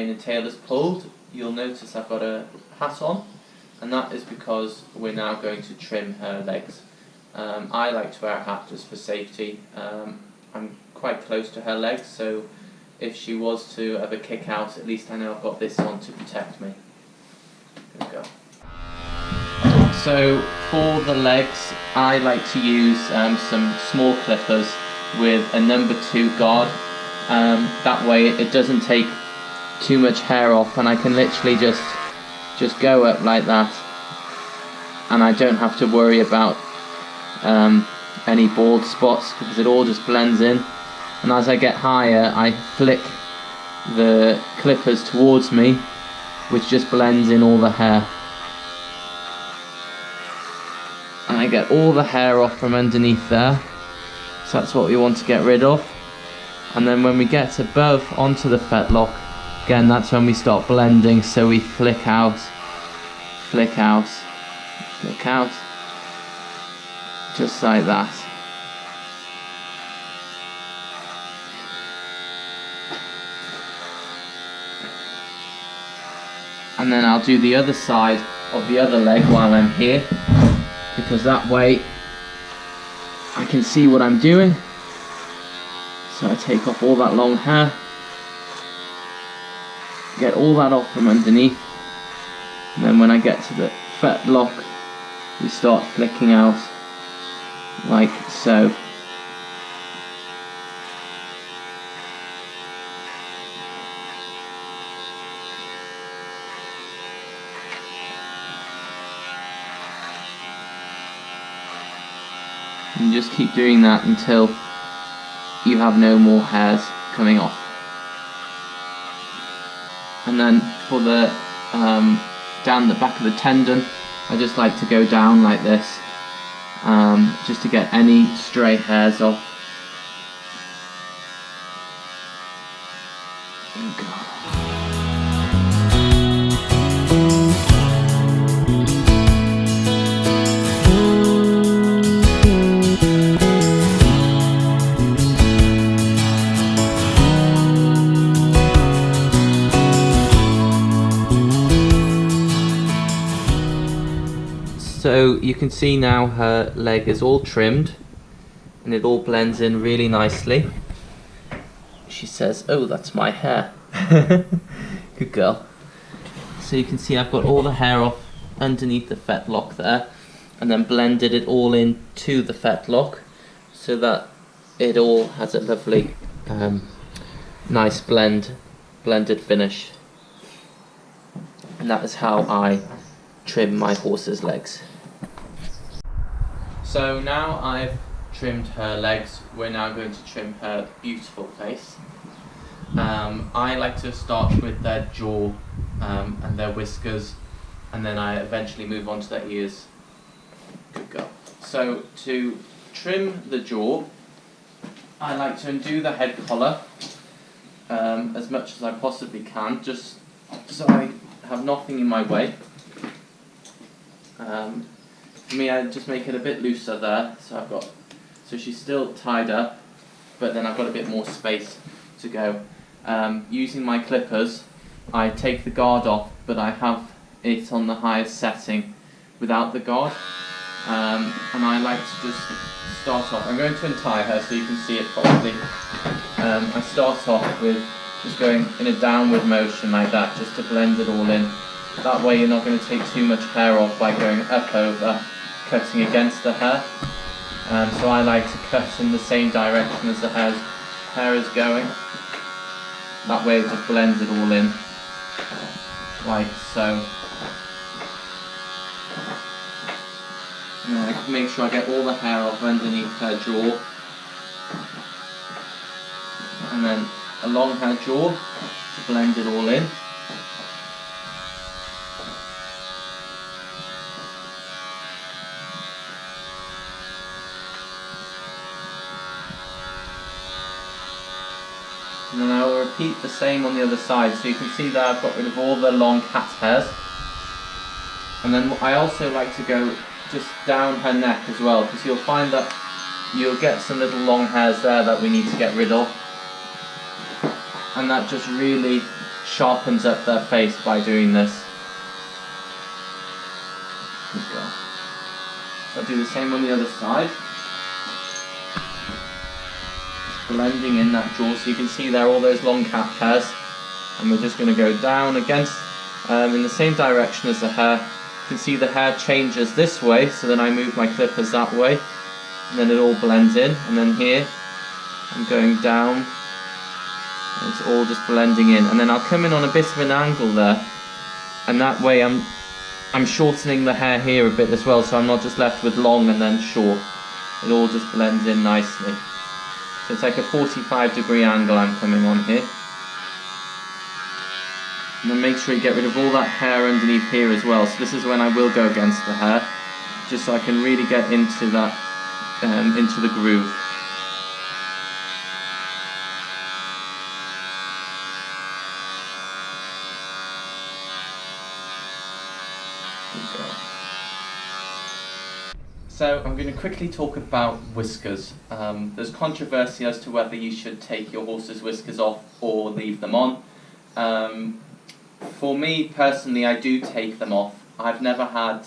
mane and tail is pulled, you'll notice I've got a hat on, and that is because we're now going to trim her legs. I like to wear a hat just for safety. I'm quite close to her legs, so if she was to ever kick out, at least I know I've got this on to protect me. There we go. So for the legs, I like to use some small clippers with a number 2 guard. That way it doesn't take too much hair off, and I can literally just go up like that, and I don't have to worry about any bald spots because it all just blends in. And as I get higher, I flick the clippers towards me, which just blends in all the hair. And I get all the hair off from underneath there, so that's what we want to get rid of. And then when we get above onto the fetlock, again, that's when we start blending, so we flick out, flick out, flick out, just like that. And then I'll do the other side of the other leg while I'm here, because that way I can see what I'm doing. So I take off all that long hair, get all that off from underneath, and then when I get to the fetlock, we start flicking out like so. And just keep doing that until you have no more hairs coming off. And then for the down the back of the tendon, I just like to go down like this, just to get any stray hairs off. There we go. So you can see now her leg is all trimmed and it all blends in really nicely. She says, "Oh, that's my hair." Good girl. So you can see I've got all the hair off underneath the fetlock there, and then blended it all into the fetlock so that it all has a lovely nice blended finish. And that is how I trim my horse's legs. So now I've trimmed her legs, we're now going to trim her beautiful face. I like to start with their jaw and their whiskers, and then I eventually move on to their ears. Good girl. So to trim the jaw, I like to undo the head collar as much as I possibly can, just so I have nothing in my way. For me, I just make it a bit looser there, so she's still tied up, but then I've got a bit more space to go. Using my clippers, I take the guard off, but I have it on the highest setting without the guard, and I like to just start off. I'm going to untie her so you can see it properly. I start off with just going in a downward motion like that, just to blend it all in. That way you're not going to take too much hair off by going up over, cutting against the hair. So I like to cut in the same direction as the hair is going. That way it just blends it all in, like so. And then I make sure I get all the hair off underneath her jaw. And then along her jaw to blend it all in. And then I will repeat the same on the other side. So you can see that I've got rid of all the long cat hairs. And then I also like to go just down her neck as well, because you'll find that you'll get some little long hairs there that we need to get rid of. And that just really sharpens up their face by doing this. Good girl. So I'll do the same on the other side. Just blending in that jaw, so you can see there all those long cap hairs. And we're just going to go down against, in the same direction as the hair. You can see the hair changes this way, so then I move my clippers that way. And then it all blends in. And then here, I'm going down. And it's all just blending in. And then I'll come in on a bit of an angle there. And that way I'm shortening the hair here a bit as well, so I'm not just left with long and then short. It all just blends in nicely. So it's like a 45-degree angle I'm coming on here. And then make sure you get rid of all that hair underneath here as well. So this is when I will go against the hair, just so I can really get into that, into the groove. So I'm going to quickly talk about whiskers. There's controversy as to whether you should take your horse's whiskers off or leave them on. For me personally, I do take them off. I've never had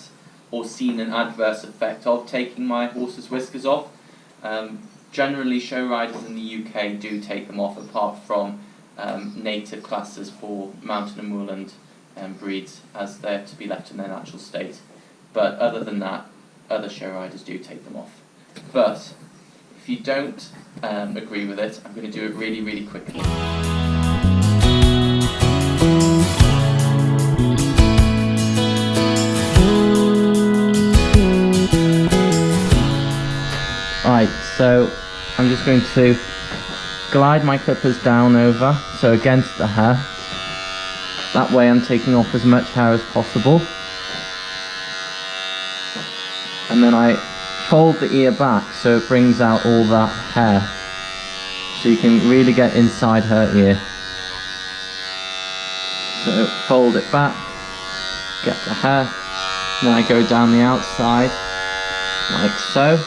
or seen an adverse effect of taking my horse's whiskers off. Generally, show riders in the UK do take them off, apart from native classes for mountain and moorland breeds, as they're to be left in their natural state. But other than that, other show riders do take them off. But if you don't agree with it, I'm going to do it really, really quickly. Right, so I'm just going to glide my clippers down over, so against the hair. That way I'm taking off as much hair as possible. And then I fold the ear back so it brings out all that hair. So you can really get inside her ear. So fold it back, get the hair, then I go down the outside, like so.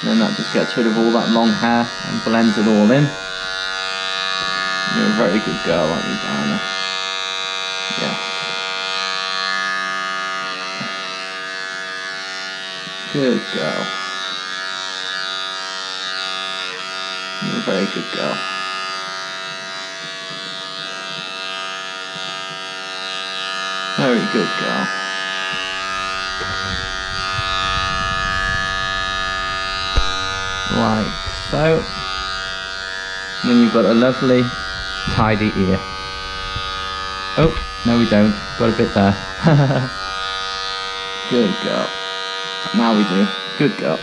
And then that just gets rid of all that long hair and blends it all in. You're a very good girl, aren't you, Diana? Yeah. Good girl. You're a very good girl. Very good girl. Like so. And then you've got a lovely, tidy ear. Oh, no we don't. Got a bit there. Good girl. Now we do. Good girl.